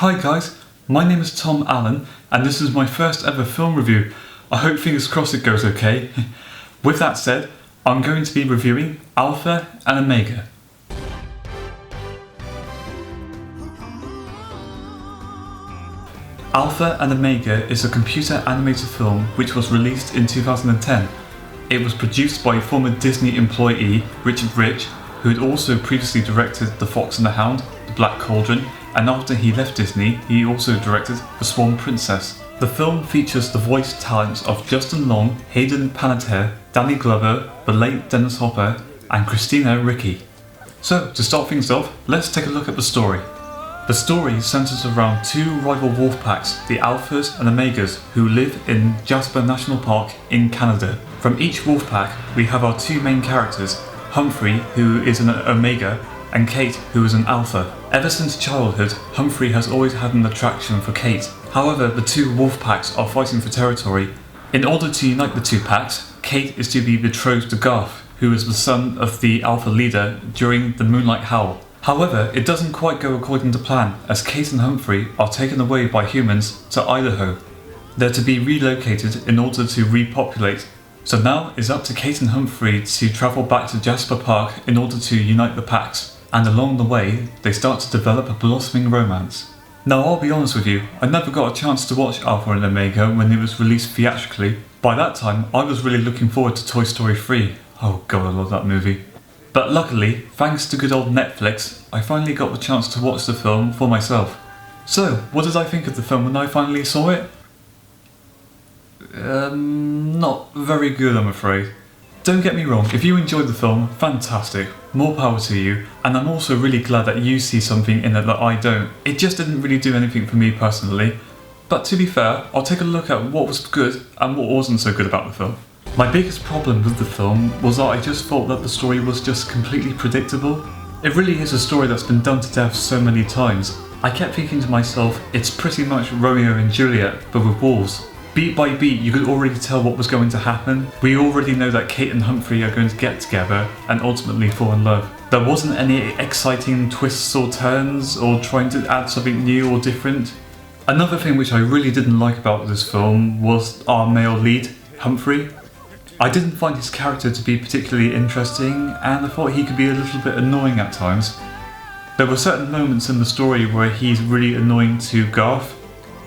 Hi guys, my name is Tom Allen and this is my first ever film review. I hope fingers crossed it goes okay. With that said, I'm going to be reviewing Alpha and Omega. Alpha and Omega is a computer animated film which was released in 2010. It was produced by former Disney employee Richard Rich, who had also previously directed The Fox and the Hound, The Black Cauldron, and after he left Disney, he also directed The Swan Princess. The film features the voice talents of Justin Long, Hayden Panettiere, Danny Glover, the late Dennis Hopper, and Christina Ricci. So, to start things off, let's take a look at the story. The story centers around two rival wolf packs, the Alphas and Omegas, who live in Jasper National Park in Canada. From each wolf pack, we have our two main characters, Humphrey, who is an Omega, and Kate, who is an Alpha. Ever since childhood, Humphrey has always had an attraction for Kate. However, the two wolf packs are fighting for territory. In order to unite the two packs, Kate is to be betrothed to Garth, who is the son of the Alpha leader during the Moonlight Howl. However, it doesn't quite go according to plan, as Kate and Humphrey are taken away by humans to Idaho. They're to be relocated in order to repopulate. So now it's up to Kate and Humphrey to travel back to Jasper Park in order to unite the packs, and along the way, they start to develop a blossoming romance. Now I'll be honest with you, I never got a chance to watch Alpha and Omega when it was released theatrically. By that time, I was really looking forward to Toy Story 3. Oh god, I love that movie. But luckily, thanks to good old Netflix, I finally got the chance to watch the film for myself. So, what did I think of the film when I finally saw it? Not very good, I'm afraid. Don't get me wrong, if you enjoyed the film, fantastic, more power to you, and I'm also really glad that you see something in it that I don't. It just didn't really do anything for me personally, but to be fair, I'll take a look at what was good and what wasn't so good about the film. My biggest problem with the film was that I just thought that the story was just completely predictable. It really is a story that's been done to death so many times. I kept thinking to myself, it's pretty much Romeo and Juliet, but with wolves. Beat by beat, you could already tell what was going to happen. We already know that Kate and Humphrey are going to get together and ultimately fall in love. There wasn't any exciting twists or turns or trying to add something new or different. Another thing which I really didn't like about this film was our male lead, Humphrey. I didn't find his character to be particularly interesting, and I thought he could be a little bit annoying at times. There were certain moments in the story where he's really annoying to Garth,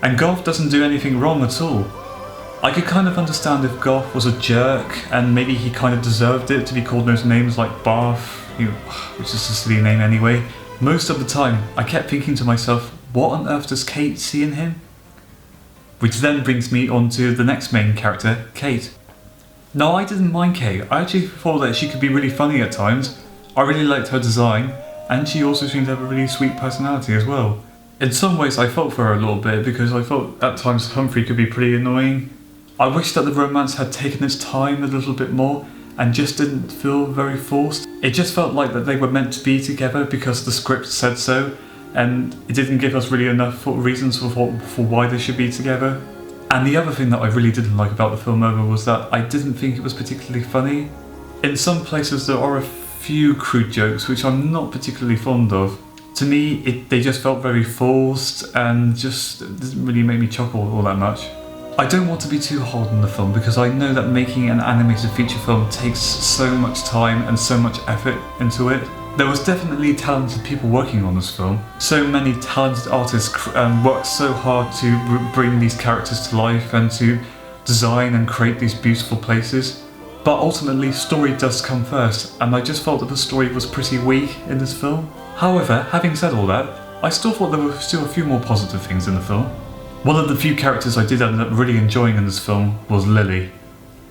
and Garth doesn't do anything wrong at all. I could kind of understand if Garth was a jerk, and maybe he kind of deserved it to be called those names like Barth, which is a silly name anyway. Most of the time, I kept thinking to myself, what on earth does Kate see in him? Which then brings me on to the next main character, Kate. No, I didn't mind Kate. I actually thought that she could be really funny at times. I really liked her design, and she also seemed to have a really sweet personality as well. In some ways I felt for her a little bit because I thought at times Humphrey could be pretty annoying. I wish that the romance had taken its time a little bit more and just didn't feel very forced. It just felt like that they were meant to be together because the script said so, and it didn't give us really enough reasons for why they should be together. And the other thing that I really didn't like about the film over was that I didn't think it was particularly funny. In some places there are a few crude jokes which I'm not particularly fond of. To me, they just felt very forced and just didn't really make me chuckle all that much. I don't want to be too hard on the film because I know that making an animated feature film takes so much time and so much effort into it. There was definitely talented people working on this film. So many talented artists worked so hard to bring these characters to life and to design and create these beautiful places. But ultimately, story does come first, and I just felt that the story was pretty weak in this film. However, having said all that, I still thought there were still a few more positive things in the film. One of the few characters I did end up really enjoying in this film was Lily.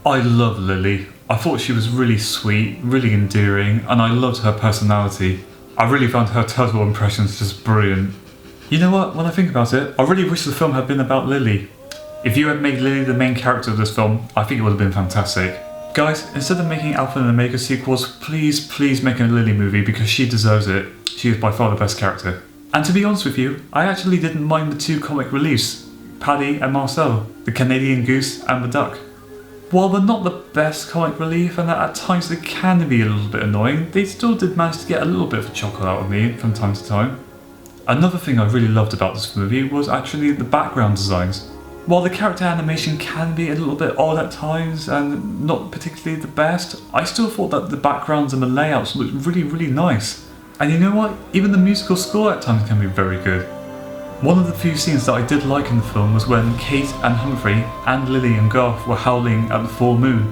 I love Lily. I thought she was really sweet, really endearing, and I loved her personality. I really found her turtle impressions just brilliant. You know what, when I think about it, I really wish the film had been about Lily. If you had made Lily the main character of this film, I think it would have been fantastic. Guys, instead of making Alpha and Omega sequels, please make a Lily movie because she deserves it. She is by far the best character. And to be honest with you, I actually didn't mind the two comic reliefs, Paddy and Marcel, the Canadian goose and the duck. While they're not the best comic relief and at times they can be a little bit annoying, they still did manage to get a little bit of a chuckle out of me from time to time. Another thing I really loved about this movie was actually the background designs. While the character animation can be a little bit odd at times and not particularly the best, I still thought that the backgrounds and the layouts looked really nice. And you know what? Even the musical score at times can be very good. One of the few scenes that I did like in the film was when Kate and Humphrey and Lily and Garth were howling at the full moon.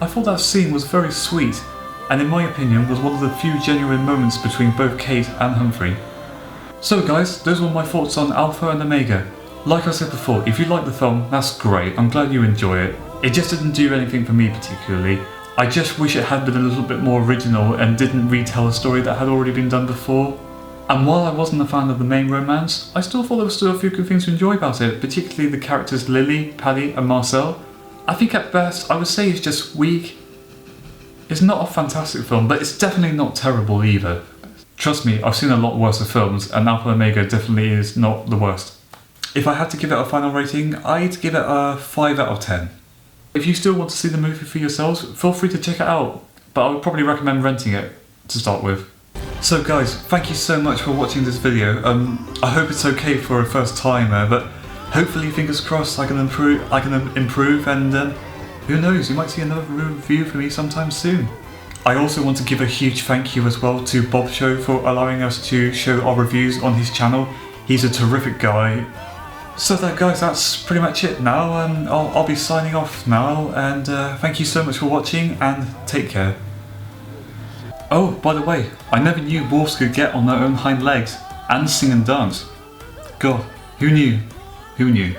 I thought that scene was very sweet, and in my opinion was one of the few genuine moments between both Kate and Humphrey. So guys, those were my thoughts on Alpha and Omega. Like I said before, if you like the film, that's great, I'm glad you enjoy it. It just didn't do anything for me particularly. I just wish it had been a little bit more original and didn't retell a story that had already been done before. And while I wasn't a fan of the main romance, I still thought there were still a few good things to enjoy about it, particularly the characters Lily, Paddy and Marcel. I think at best I would say it's just weak. It's not a fantastic film, but it's definitely not terrible either. Trust me, I've seen a lot worse films, and Alpha Omega definitely is not the worst. If I had to give it a final rating, I'd give it a 5 out of 10. If you still want to see the movie for yourselves, feel free to check it out, but I would probably recommend renting it to start with. So guys, thank you so much for watching this video. I hope it's okay for a first timer, but hopefully, fingers crossed, I can improve, and who knows, you might see another review from me sometime soon. I also want to give a huge thank you as well to Guestsheaux for allowing us to show our reviews on his channel. He's a terrific guy. So that guys, that's pretty much it now. I'll be signing off now, and thank you so much for watching, and take care. Oh, by the way, I never knew wolves could get on their own hind legs and sing and dance. God, who knew? Who knew?